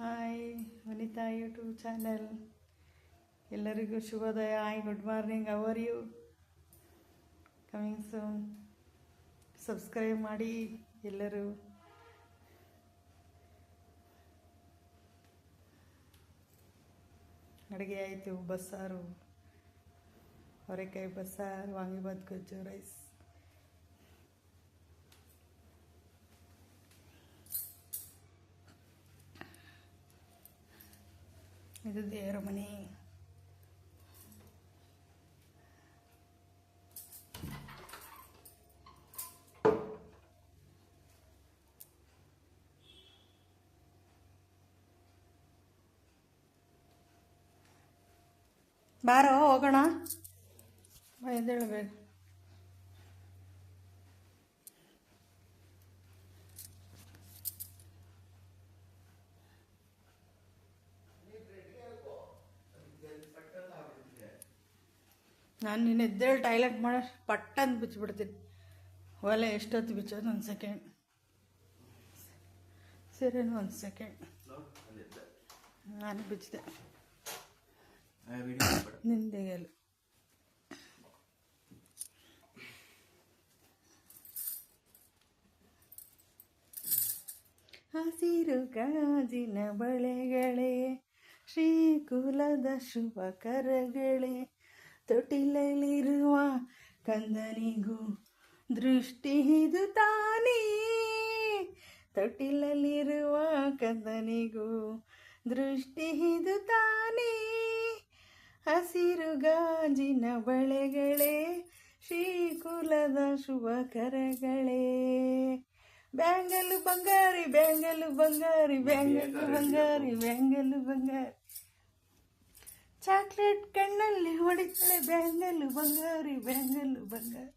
Hi ವನಿತಾ YouTube channel. ಎಲ್ಲರಿಗೂ ಶುಭೋದಯ. Hi, good morning. Are you coming soon. Subscribe ಮಾಡಿ ಎಲ್ಲರೂ. ಅಡುಗೆ ಆಯಿತು. ಬಸ್ಸಾರು, ಅವರೆಕಾಯಿ ಬಸ್ಸಾರು, ವಾಂಗಿಬಾತ್ ಗೊಜ್ಜು, ರೈಸ್. ಇದು ದೇವರ ಮನೆ. ಬಾರೋ ಹೋಗೋಣ. ಎದ್ದೇಳಬೇಕು. ನಾನು ನಿನ್ನ ಎದ್ದೇಳಿ ಟಾಯ್ಲೆಟ್ ಮಾಡೋ ಪಟ್ಟಂತ ಬಿಚ್ಚಿಬಿಡ್ತೀನಿ. ಒಲೆ ಎಷ್ಟೊತ್ತು ಬಿಚ್ಚೋದು? ಒಂದು ಸೆಕೆಂಡ್. ಸೀರೆನೂ ಒಂದು ಸೆಕೆಂಡ್. ನಾನು ಬಿಚ್ಚಿದೆ ನಿಂದೆಗೆಲ್ಲ. ಹಸಿರು ಗಾಜಿನ ಬಳೆಗಳೇ, ಶ್ರೀಕುಲದ ಶುಭ ಕರಗಳೇ, ತೊಟ್ಟಿಲಲ್ಲಿರುವ ಕಂದನಿಗೂ ದೃಷ್ಟಿ ಇದು ತಾನೇ. ತೊಟ್ಟಿಲಲ್ಲಿರುವ ಕಂದನಿಗೂ ದೃಷ್ಟಿ ಇದು ತಾನೇ. ಹಸಿರು ಗಾಜಿನ ಬಳೆಗಳೇ, ಶ್ರೀಕುಲದ ಶುಭ ಕರಗಳೇ. ಬ್ಯಾಂಗಲು ಬಂಗಾರಿ, ಬ್ಯಾಂಗಲು ಬಂಗಾರಿ, ಬ್ಯಾಂಗಲು ಬಂಗಾರಿ, ಬ್ಯಾಂಗಲು ಬಂಗಾರಿ. ಚಾಕ್ಲೇಟ್ ಕಣ್ಣಲ್ಲಿ ಹೊಡಿತಾಳೆ, ಬ್ಯಾಂಗಲು ಬಂಗಾರಿ, ಬ್ಯಾಂಗಲು ಬಂಗಾರಿ.